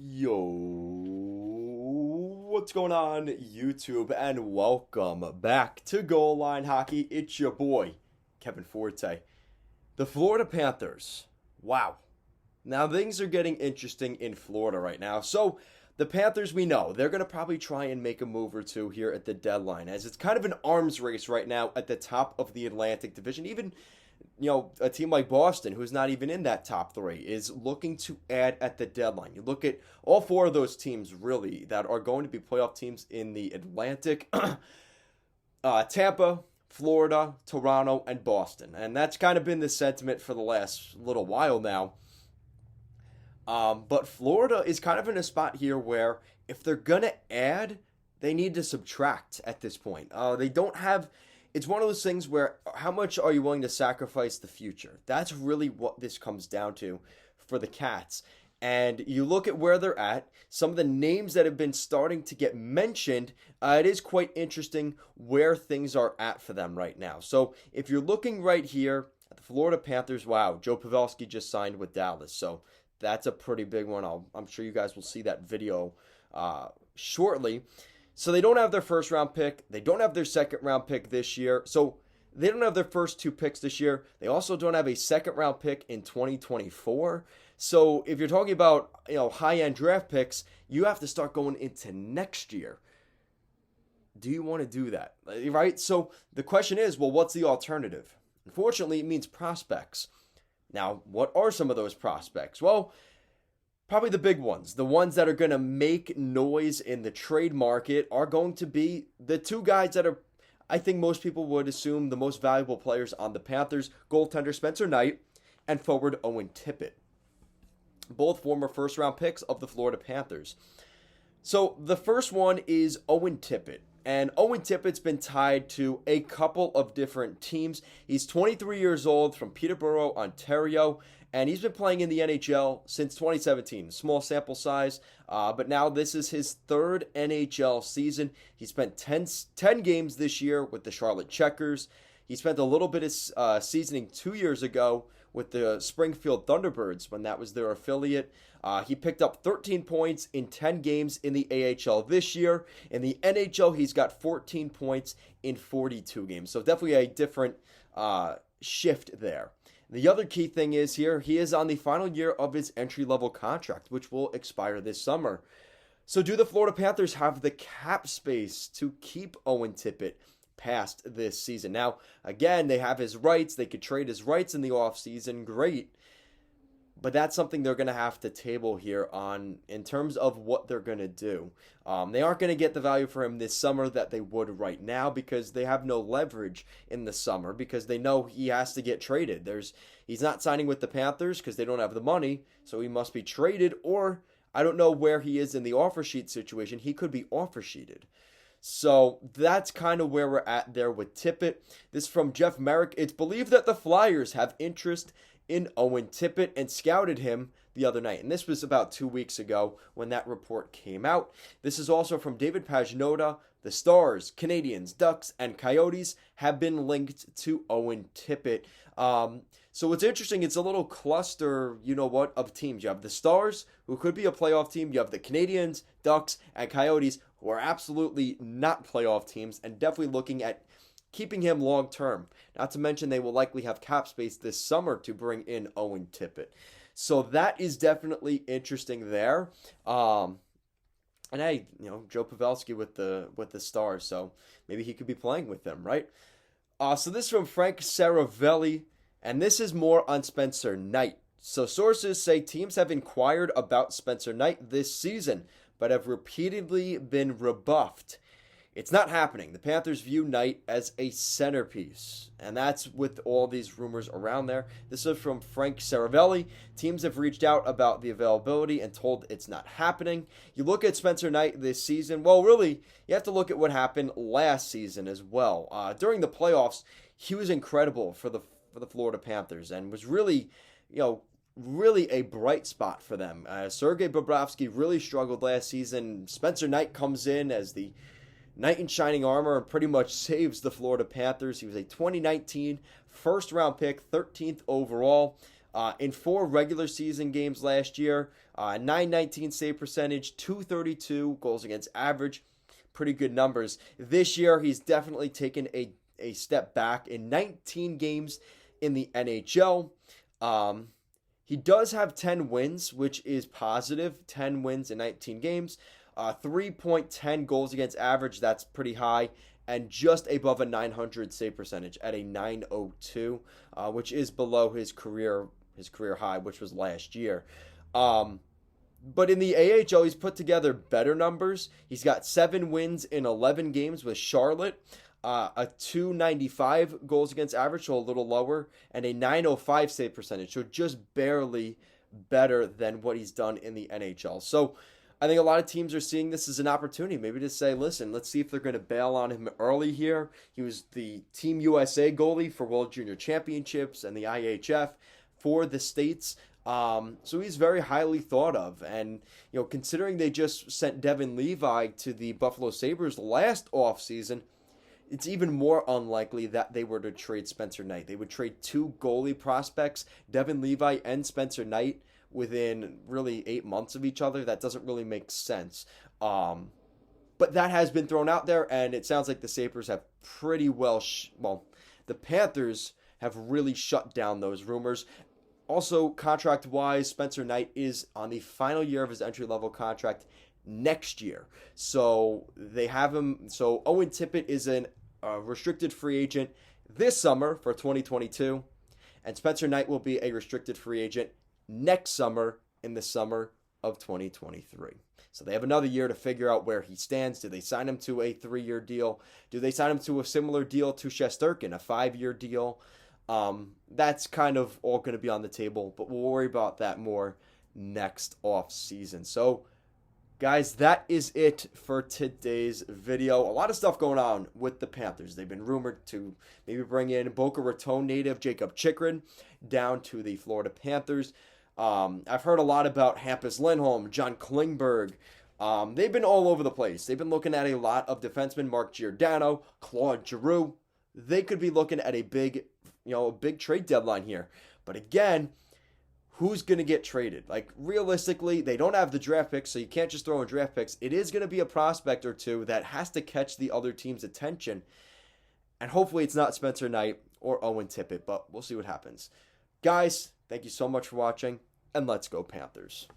Yo, what's going on, YouTube, and welcome back to Goal Line Hockey. It's your boy, Kevin Forte. The Florida Panthers. Wow. Now, things are getting interesting in Florida right now. So, the Panthers, we know, they're going to probably try and make a move or two here at the deadline, as it's kind of an arms race right now at the top of the Atlantic Division. Even a team like Boston, who's not even in that top three, is looking to add at the deadline. You look at all four of those teams, really, that are going to be playoff teams in the Atlantic. Tampa, Florida, Toronto, and Boston. And that's kind of been the sentiment for the last little while now. But Florida is kind of in a spot here where if they're going to add, they need to subtract at this point. They don't have... It's one of those things where how much are you willing to sacrifice the future? That's really what this comes down to for the Cats. And you look at where they're at, some of the names that have been starting to get mentioned, it is quite interesting where things are at for them right now. So if you're looking right here at the Florida Panthers, wow, Joe Pavelski just signed with Dallas. So that's a pretty big one. I'm sure you guys will see that video shortly. So they don't have their first round pick. They don't have their second round pick this year. So they don't have their first two picks this year. They also don't have a second round pick in 2024. So if you're talking about, high-end draft picks, you have to start going into next year. Do you want to do that? Right? So the question is, well, what's the alternative? Unfortunately, it means prospects. Now, what are some of those prospects? Well, probably the big ones, the ones that are going to make noise in the trade market, are going to be the two guys that are, I think most people would assume, the most valuable players on the Panthers: goaltender Spencer Knight and forward Owen Tippett. Both former first-round picks of the Florida Panthers. So the first one is Owen Tippett. And Owen Tippett's been tied to a couple of different teams. He's 23 years old, from Peterborough, Ontario. And he's been playing in the NHL since 2017. Small sample size, but now this is his third NHL season. He spent 10 games this year with the Charlotte Checkers. He spent a little bit of seasoning 2 years ago with the Springfield Thunderbirds when that was their affiliate. He picked up 13 points in 10 games in the AHL this year. In the NHL, he's got 14 points in 42 games. So definitely a different shift there. The other key thing is here, he is on the final year of his entry-level contract, which will expire this summer. So do the Florida Panthers have the cap space to keep Owen Tippett past this season? Now, again, they have his rights. They could trade his rights in the offseason. Great. But that's something they're going to have to table here on in terms of what they're going to do. They aren't going to get the value for him this summer that they would right now because they have no leverage in the summer because they know he has to get traded. He's not signing with the Panthers because they don't have the money, so he must be traded, or I don't know where he is in the offer sheet situation. He could be offer sheeted. So that's kind of where we're at there with Tippett. This is from Jeff Merrick. It's believed that the Flyers have interest in Owen Tippett and scouted him the other night. And this was about 2 weeks ago when that report came out. This is also from David Pagnotta. The Stars, Canadiens, Ducks, and Coyotes have been linked to Owen Tippett. So what's interesting, it's a little cluster, of teams. You have the Stars, who could be a playoff team. You have the Canadiens, Ducks, and Coyotes, who are absolutely not playoff teams and definitely looking at keeping him long term. Not to mention they will likely have cap space this summer to bring in Owen Tippett. So that is definitely interesting there. And hey, Joe Pavelski with the Stars, so maybe he could be playing with them, right? So this is from Frank Saravelli, and this is more on Spencer Knight. So sources say teams have inquired about Spencer Knight this season, but have repeatedly been rebuffed. It's not happening. The Panthers view Knight as a centerpiece, and that's with all these rumors around there. This is from Frank Saravelli. Teams have reached out about the availability and told it's not happening. You look at Spencer Knight this season, well, really, you have to look at what happened last season as well. During the playoffs, he was incredible for the Florida Panthers and was really, really a bright spot for them. Sergei Bobrovsky really struggled last season. Spencer Knight comes in as the knight in shining armor and pretty much saves the Florida Panthers. He was a 2019 first-round pick, 13th overall. In 4 regular season games last year, 919 save percentage, 232 goals against average. Pretty good numbers. This year, he's definitely taken a step back in 19 games in the NHL. He does have 10 wins, which is positive. 10 wins in 19 games. 3.10 goals against average. That's pretty high. And just above a 900 save percentage at a 902, which is below his career high, which was last year. But in the AHL, he's put together better numbers. He's got 7 wins in 11 games with Charlotte, a 295 goals against average, so a little lower, and a 905 save percentage, so just barely better than what he's done in the NHL. So I think a lot of teams are seeing this as an opportunity, maybe to say, listen, let's see if they're going to bail on him early here. He was the Team USA goalie for World Junior Championships and the IHF for the States. So he's very highly thought of. And, considering they just sent Devin Levi to the Buffalo Sabres last offseason, it's even more unlikely that they were to trade Spencer Knight. They would trade 2 goalie prospects, Devin Levi and Spencer Knight, within really 8 months of each other. That doesn't really make sense. But that has been thrown out there, and it sounds like the Sabres have pretty well, the Panthers have really shut down those rumors. Also, contract-wise, Spencer Knight is on the final year of his entry-level contract next year. So they have him. So Owen Tippett is a restricted free agent this summer for 2022, and Spencer Knight will be a restricted free agent next summer in the summer of 2023. So they have another year to figure out where he stands. Do they sign him to a 3-year deal? Do they sign him to a similar deal to Shesterkin, a 5-year deal? That's kind of all going to be on the table, but we'll worry about that more next off season. So, guys, that is it for today's video. A lot of stuff going on with the Panthers. They've been rumored to maybe bring in Boca Raton native Jacob Chychrun down to the Florida Panthers. I've heard a lot about Hampus Lindholm, John Klingberg. They've been all over the place. They've been looking at a lot of defensemen, Mark Giordano, Claude Giroux. They could be looking at a big trade deadline here. But again, who's going to get traded? Like, realistically, they don't have the draft picks, so you can't just throw in draft picks. It is going to be a prospect or two that has to catch the other team's attention. And hopefully it's not Spencer Knight or Owen Tippett, but we'll see what happens. Guys, thank you so much for watching, and let's go Panthers.